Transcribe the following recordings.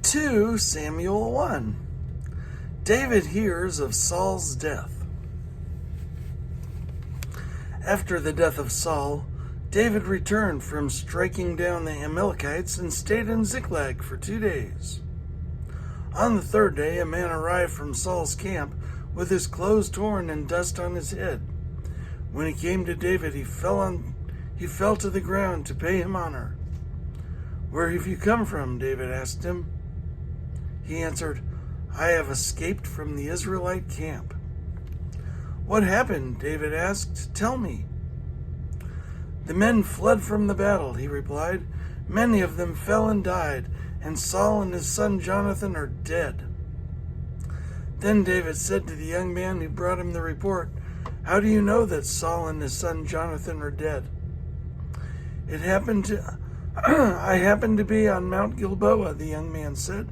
2 Samuel 1. David hears of Saul's death. After the death of Saul, David returned from striking down the Amalekites and stayed in Ziklag for 2 days. On the third day, a man arrived from Saul's camp with his clothes torn and dust on his head. When he came to David, he fell to the ground to pay him honor. "Where have you come from?" David asked him. He answered, "I have escaped from the Israelite camp." "What happened?" David asked. "Tell me." "The men fled from the battle," he replied. "Many of them fell and died, and Saul and his son Jonathan are dead." Then David said to the young man who brought him the report, "How do you know that Saul and his son Jonathan are dead?" I happened to be on Mount Gilboa," the young man said,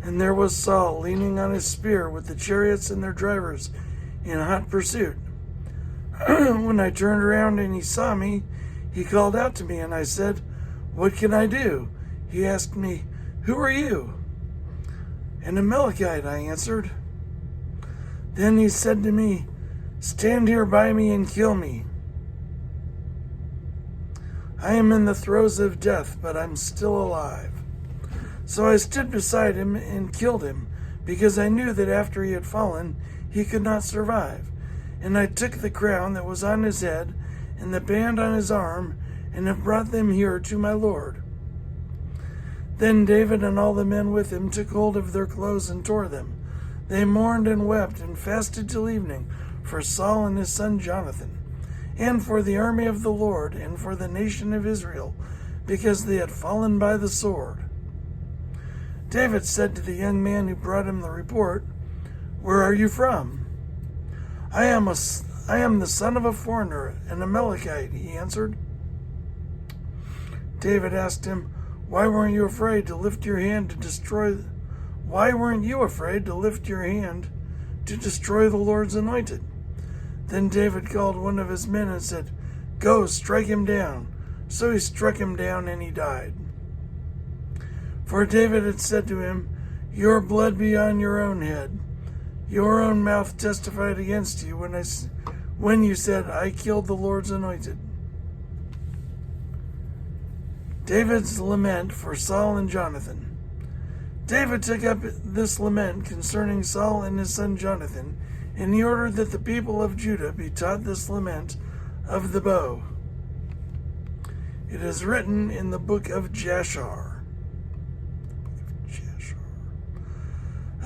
"and there was Saul leaning on his spear with the chariots and their drivers in hot pursuit. When I turned around and he saw me, he called out to me, and I said, 'What can I do?' He asked me, 'Who are you?' 'An Amalekite,' I answered. Then he said to me, 'Stand here by me and kill me. I am in the throes of death, but I'm still alive.' So I stood beside him and killed him, because I knew that after he had fallen, he could not survive. And I took the crown that was on his head and the band on his arm, and have brought them here to my lord." Then David and all the men with him took hold of their clothes and tore them. They mourned and wept and fasted till evening for Saul and his son Jonathan, and for the army of the Lord, and for the nation of Israel, because they had fallen by the sword. David said to the young man who brought him the report, "Where are you from?" I am the son of a foreigner, an Amalekite," he answered. David asked him, Why weren't you afraid to lift your hand to destroy the Lord's anointed?" Then David called one of his men and said, "Go, strike him down." So he struck him down, and he died. For David had said to him, "Your blood be on your own head. Your own mouth testified against you when you said, 'I killed the Lord's anointed.'" David's lament for Saul and Jonathan. David took up this lament concerning Saul and his son Jonathan, and he ordered that the people of Judah be taught this lament of the bow. It is written in the book of Jashar.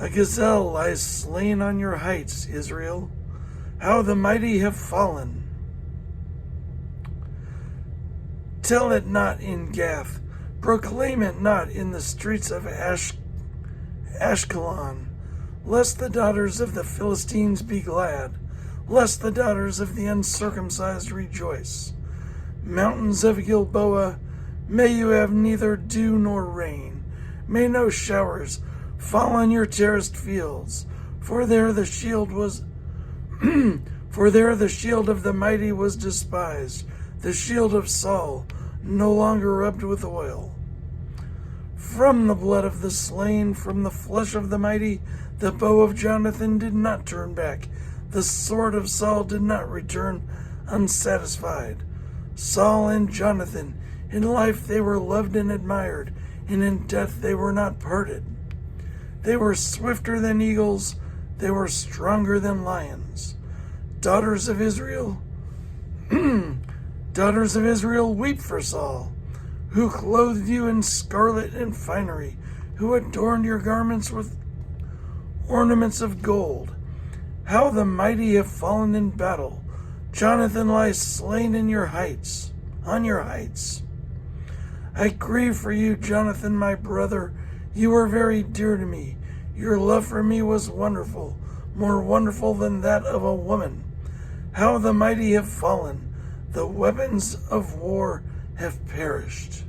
"A gazelle lies slain on your heights, Israel. How the mighty have fallen. Tell it not in Gath, proclaim it not in the streets of Ashkelon, lest the daughters of the Philistines be glad, lest the daughters of the uncircumcised rejoice. Mountains of Gilboa, may you have neither dew nor rain. May no showers fall on your terraced fields, for there the shield of the mighty was despised, the shield of Saul, no longer rubbed with oil. From the blood of the slain, from the flesh of the mighty, the bow of Jonathan did not turn back. The sword of Saul did not return unsatisfied. Saul and Jonathan, in life they were loved and admired, and in death they were not parted. They were swifter than eagles, they were stronger than lions. Daughters of Israel, weep for Saul, who clothed you in scarlet and finery, who adorned your garments with ornaments of gold. How the mighty have fallen in battle. Jonathan lies slain on your heights. I grieve for you, Jonathan, my brother. You were very dear to me. Your love for me was wonderful, more wonderful than that of a woman. How the mighty have fallen. The weapons of war have perished.